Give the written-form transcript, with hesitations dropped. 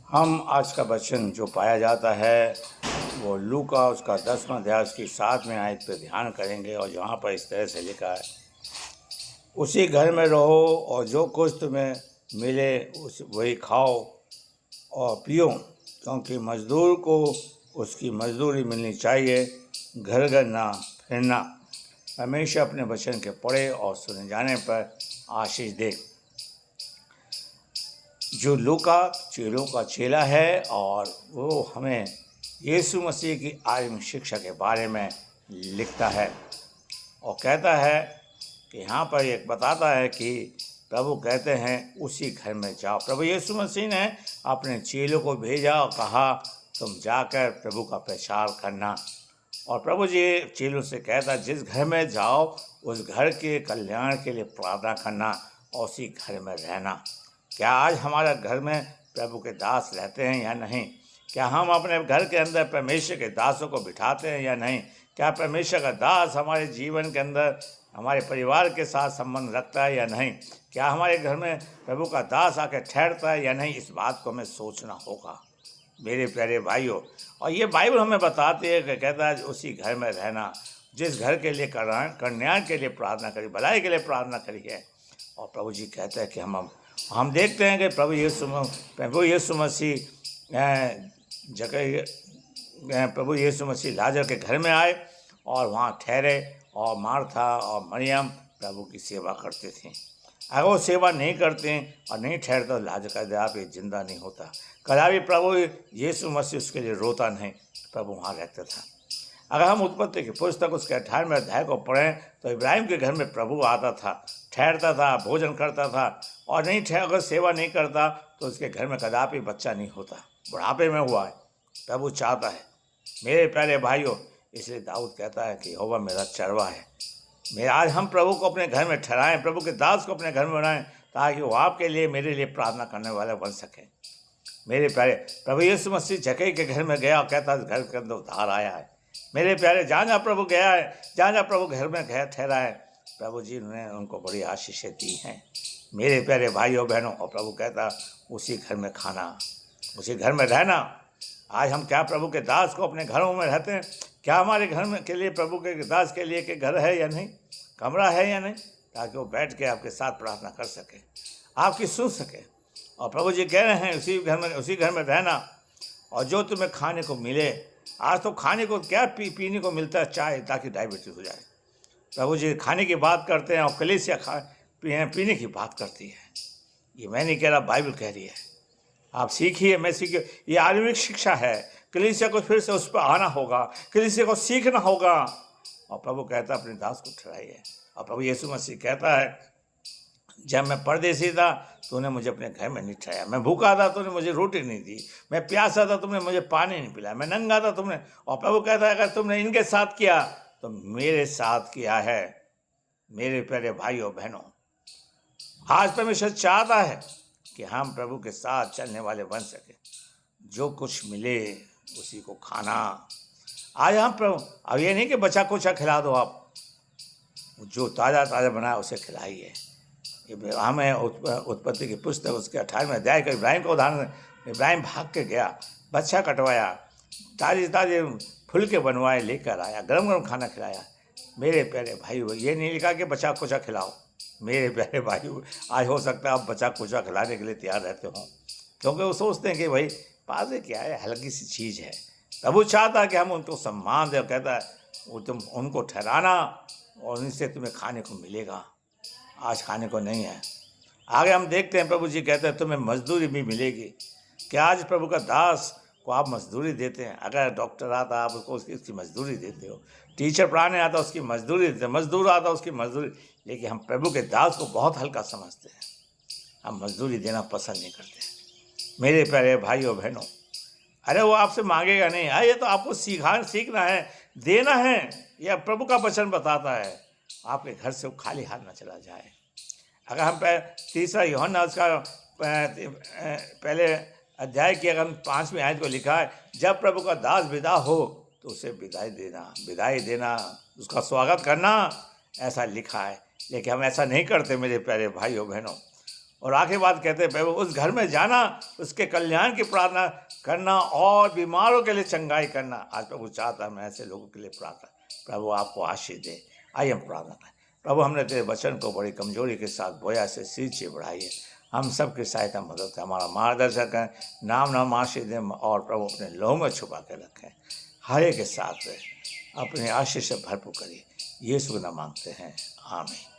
हम आज का वचन जो पाया जाता है वो लूका उसका 10वां अध्याय उसकी 7वें आयत पर ध्यान करेंगे। और जहाँ पर इस तरह से लिखा है, उसी घर में रहो और जो कुछ तुम्हें मिले उस वही खाओ और पियो, क्योंकि मजदूर को उसकी मजदूरी मिलनी चाहिए। घर घर ना फिरना। हमेशा अपने वचन के पढ़े और सुने जाने पर आशीष दे। जो लूका चेलों का चेला है और वो हमें यीशु मसीह की आत्मिक शिक्षा के बारे में लिखता है और कहता है कि यहाँ पर एक बताता है कि प्रभु कहते हैं उसी घर में जाओ। प्रभु यीशु मसीह ने अपने चेलों को भेजा और कहा तुम जाकर प्रभु का प्रचार करना। और प्रभु जी चेलों से कहता जिस घर में जाओ उस घर के कल्याण के लिए प्रार्थना करना और उसी घर में रहना। क्या आज हमारे घर में प्रभु के दास रहते हैं या नहीं? क्या हम अपने घर के अंदर परमेश्वर के दासों को बिठाते हैं या नहीं? क्या परमेश्वर का दास हमारे जीवन के अंदर हमारे परिवार के साथ संबंध रखता है या नहीं? क्या हमारे घर में प्रभु का दास आकर ठहरता है या नहीं? इस बात को हमें सोचना होगा मेरे प्यारे भाइयों। और ये बाइबल हमें बताती है कि कहता है उसी घर में रहना, जिस घर के लिए कल्याण के लिए प्रार्थना करी, भलाई के लिए प्रार्थना करी है। और प्रभु जी कहते हैं कि हम देखते हैं कि प्रभु यीशु मसीह प्रभु यीशु मसीह लाजर के घर में आए और वहाँ ठहरे और मार्था और मरियम प्रभु की सेवा करते थे। अगर वो सेवा नहीं करते और नहीं ठहरते तो लाजर का दया पे जिंदा नहीं होता। कदापि प्रभु यीशु मसीह उसके लिए रोता नहीं, प्रभु वहाँ रहता था। अगर हम उत्पत्ति की पुस्तक उसके 18वें अध्याय को पढ़ें तो इब्राहिम के घर में प्रभु आता था, ठहरता था, भोजन करता था। और नहीं अगर सेवा नहीं करता तो उसके घर में कदापि बच्चा नहीं होता। बुढ़ापे में हुआ है, प्रभु चाहता है मेरे प्यारे भाइयों। इसलिए दाऊद कहता है कि यहोवा मेरा चरवा है। आज हम प्रभु को अपने घर में ठहराएं, प्रभु के दास को अपने घर में बनाएं, ताकि वो आपके लिए मेरे लिए प्रार्थना करने वाले बन सकें। मेरे प्यारे प्रभु यीशु मसीह जक्कई के घर में गया और कहता है घर के अंदर उद्धार आया है। मेरे प्यारे जहाँ जहाँ प्रभु गया है, जहाँ जहाँ प्रभु घर में ठहरा है, प्रभु जी ने उनको बड़ी आशीषें दी हैं मेरे प्यारे भाइयों बहनों। और प्रभु कहता उसी घर में खाना, उसी घर में रहना। आज हम क्या प्रभु के दास को अपने घरों में रहते हैं? क्या हमारे घर में के लिए प्रभु के दास के लिए के घर है या नहीं, कमरा है या नहीं, ताकि वो बैठ के आपके साथ प्रार्थना कर सके, आपकी सुन सके। और प्रभु जी कह रहे हैं उसी घर में रहना और जो तुम्हें खाने को मिले। आज तो खाने को क्या पीने को मिलता है, चाय, ताकि डायबिटीज हो जाए। प्रभु जी खाने की बात करते हैं और कलीसिया पीने की बात करती है। ये मैं नहीं कह रहा, बाइबल कह रही है। आप सीखिए, मैं सीखिए। ये आत्मिक शिक्षा है। कलीसिया को फिर से उस पर आना होगा, कलीसिया को सीखना होगा। और प्रभु कहता है अपने दास को ठहराइए। और प्रभु यीशु मसीह कहता है जब मैं परदेसी था तूने मुझे अपने घर में नहीं ठहराया, मैं भूखा था तूने मुझे रोटी नहीं दी, मैं प्यासा था तुमने मुझे पानी नहीं पिलाया, मैं नंगा था तुमने। और प्रभु कहता है अगर तुमने इनके साथ किया तो मेरे साथ किया है। मेरे प्यारे भाइयों बहनों, आज परमेश्वर चाहता है कि हम प्रभु के साथ चलने वाले बन सके। जो कुछ मिले उसी को खाना। आज हम प्रभु, अब ये नहीं कि बचा कुचा खिला दो, आप जो ताज़ा ताज़ा बनाया उसे खिलाइए। हमें उत्पत्ति की पुस्तक उसके 18वें अध्याय का इब्राहिम का उदाहरण। इब्राहिम भाग के गया, बच्चा कटवाया, ताजे फुलके बनवाए, लेकर आया, गरम गरम खाना खिलाया। मेरे प्यारे भाई, ये नहीं लिखा कि बचा कुचा खिलाओ। मेरे प्यारे भाई, आज हो सकता है आप बचा कुचा खिलाने के लिए तैयार रहते हो, क्योंकि वो सोचते हैं कि भाई पासे क्या है, हल्की सी चीज़ है। प्रभु चाहता है कि हम उनको सम्मान दें। कहता है वो तुम उनको ठहराना और उनसे तुम्हें खाने को मिलेगा। आज खाने को नहीं है। आगे हम देखते हैं प्रभु जी कहते हैं तुम्हें मजदूरी भी मिलेगी। क्या आज प्रभु का दास को आप मजदूरी देते हैं? अगर डॉक्टर आता आप उसको उसकी मजदूरी देते हो, टीचर पढ़ाने आता उसकी मजदूरी देते हो, मजदूर आता उसकी मजदूरी। लेकिन हम प्रभु के दास को बहुत हल्का समझते हैं, हम मजदूरी देना पसंद नहीं करते। मेरे प्यारे भाइयों बहनों, अरे वो आपसे मांगेगा नहीं, ये तो आपको सीखना है, देना है। यह प्रभु का वचन बताता है आपके घर से वो खाली हाथ ना चला जाए। अगर हम 3 यूहन्ना उसका पहले अध्याय की अगर हम 5वीं आयत को लिखा है, जब प्रभु का दास विदा हो तो उसे विदाई देना, उसका स्वागत करना, ऐसा लिखा है। लेकिन हम ऐसा नहीं करते मेरे प्यारे भाइयों बहनों। और आखिरी बात कहते हैं, प्रभु उस घर में जाना, उसके कल्याण की प्रार्थना करना और बीमारों के लिए चंगाई करना। आज प्रभु चाहता है मैं ऐसे लोगों के लिए प्रार्थना, प्रभु आपको आशीष दे। आइए हम प्रार्थना करें। प्रभु हमने तेरे वचन को बड़ी कमजोरी के साथ बोया से सींचे बढ़ाइए, हम सब की सहायता मदद है, हमारा मार्गदर्शन करें, नाम आशीष दें और प्रभु अपने लहू में छुपा के रखें, हर एक के साथ रहे, अपने आशीष से भरपूर करिए। यीशु का नाम मांगते हैं, आमीन।